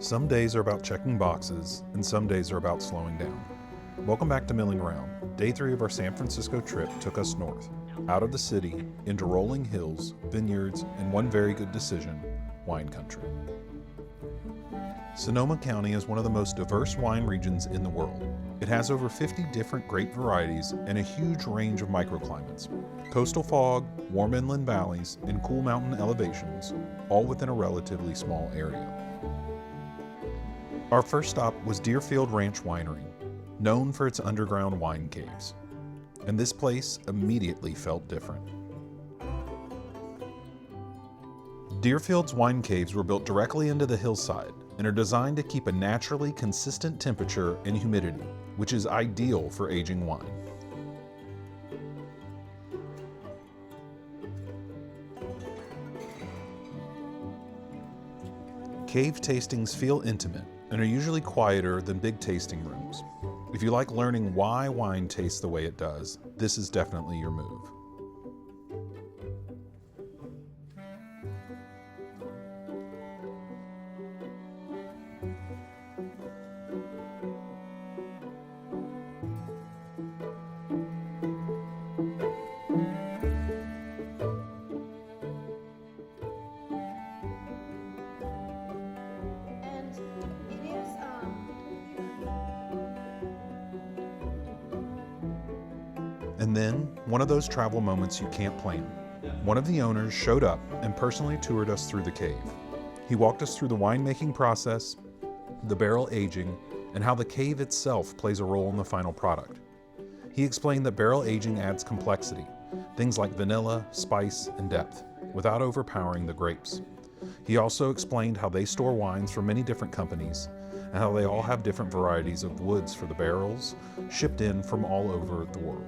Some days are about checking boxes, and some days are about slowing down. Welcome back to Milling Around. Day 3 of our San Francisco trip took us north, out of the city, into rolling hills, vineyards, and one very good decision, wine country. Sonoma County is one of the most diverse wine regions in the world. It has over 50 different grape varieties and a huge range of microclimates. Coastal fog, warm inland valleys, and cool mountain elevations, all within a relatively small area. Our first stop was Deerfield Ranch Winery, known for its underground wine caves. And this place immediately felt different. Deerfield's wine caves were built directly into the hillside and are designed to keep a naturally consistent temperature and humidity, which is ideal for aging wine. Cave tastings feel intimate and are usually quieter than big tasting rooms. If you like learning why wine tastes the way it does, this is definitely your move. And then, one of those travel moments you can't plan. One of the owners showed up and personally toured us through the cave. He walked us through the winemaking process, the barrel aging, and how the cave itself plays a role in the final product. He explained that barrel aging adds complexity, things like vanilla, spice, and depth, without overpowering the grapes. He also explained how they store wines from many different companies, and how they all have different varieties of woods for the barrels, shipped in from all over the world.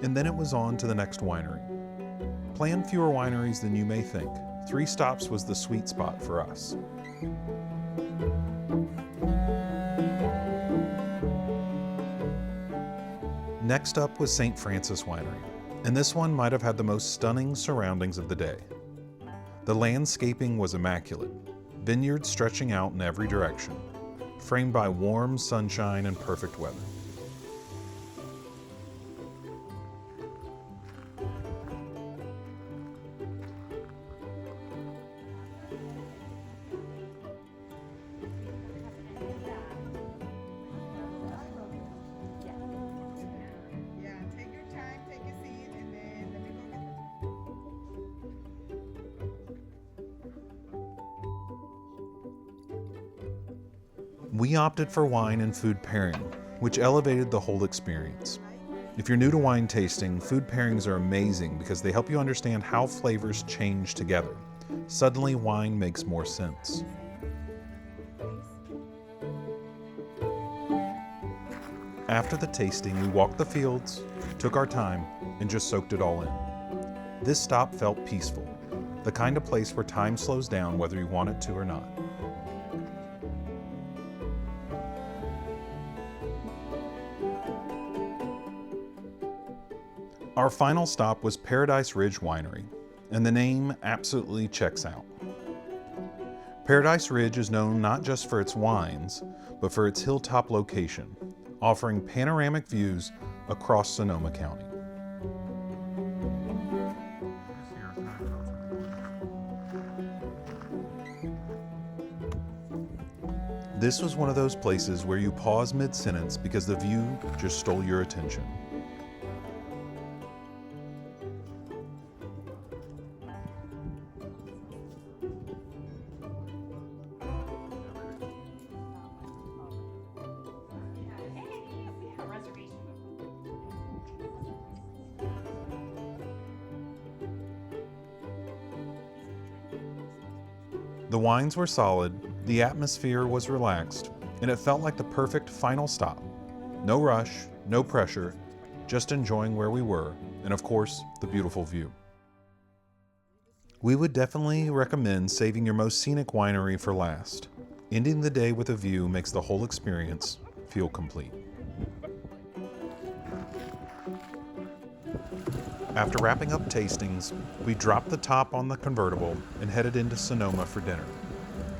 And then it was on to the next winery. Plan fewer wineries than you may think. 3 stops was the sweet spot for us. Next up was St. Francis Winery, and this one might have had the most stunning surroundings of the day. The landscaping was immaculate, vineyards stretching out in every direction, framed by warm sunshine and perfect weather. We opted for wine and food pairing, which elevated the whole experience. If you're new to wine tasting, food pairings are amazing because they help you understand how flavors change together. Suddenly, wine makes more sense. After the tasting, we walked the fields, took our time, and just soaked it all in. This stop felt peaceful, the kind of place where time slows down whether you want it to or not. Our final stop was Paradise Ridge Winery, and the name absolutely checks out. Paradise Ridge is known not just for its wines, but for its hilltop location, offering panoramic views across Sonoma County. This was one of those places where you pause mid-sentence because the view just stole your attention. The wines were solid, the atmosphere was relaxed, and it felt like the perfect final stop. No rush, no pressure, just enjoying where we were, and of course, the beautiful view. We would definitely recommend saving your most scenic winery for last. Ending the day with a view makes the whole experience feel complete. After wrapping up tastings, we dropped the top on the convertible and headed into Sonoma for dinner.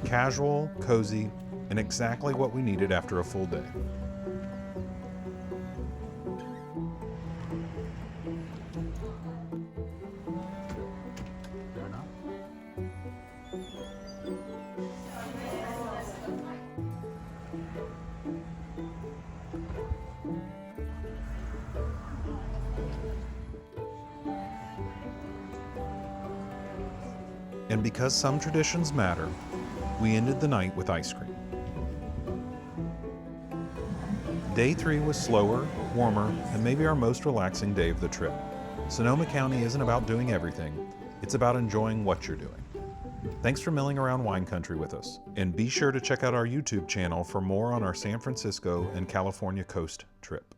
Casual, cozy, and exactly what we needed after a full day. And because some traditions matter, we ended the night with ice cream. Day 3 was slower, warmer, and maybe our most relaxing day of the trip. Sonoma County isn't about doing everything, it's about enjoying what you're doing. Thanks for milling around wine country with us, and be sure to check out our YouTube channel for more on our San Francisco and California coast trip.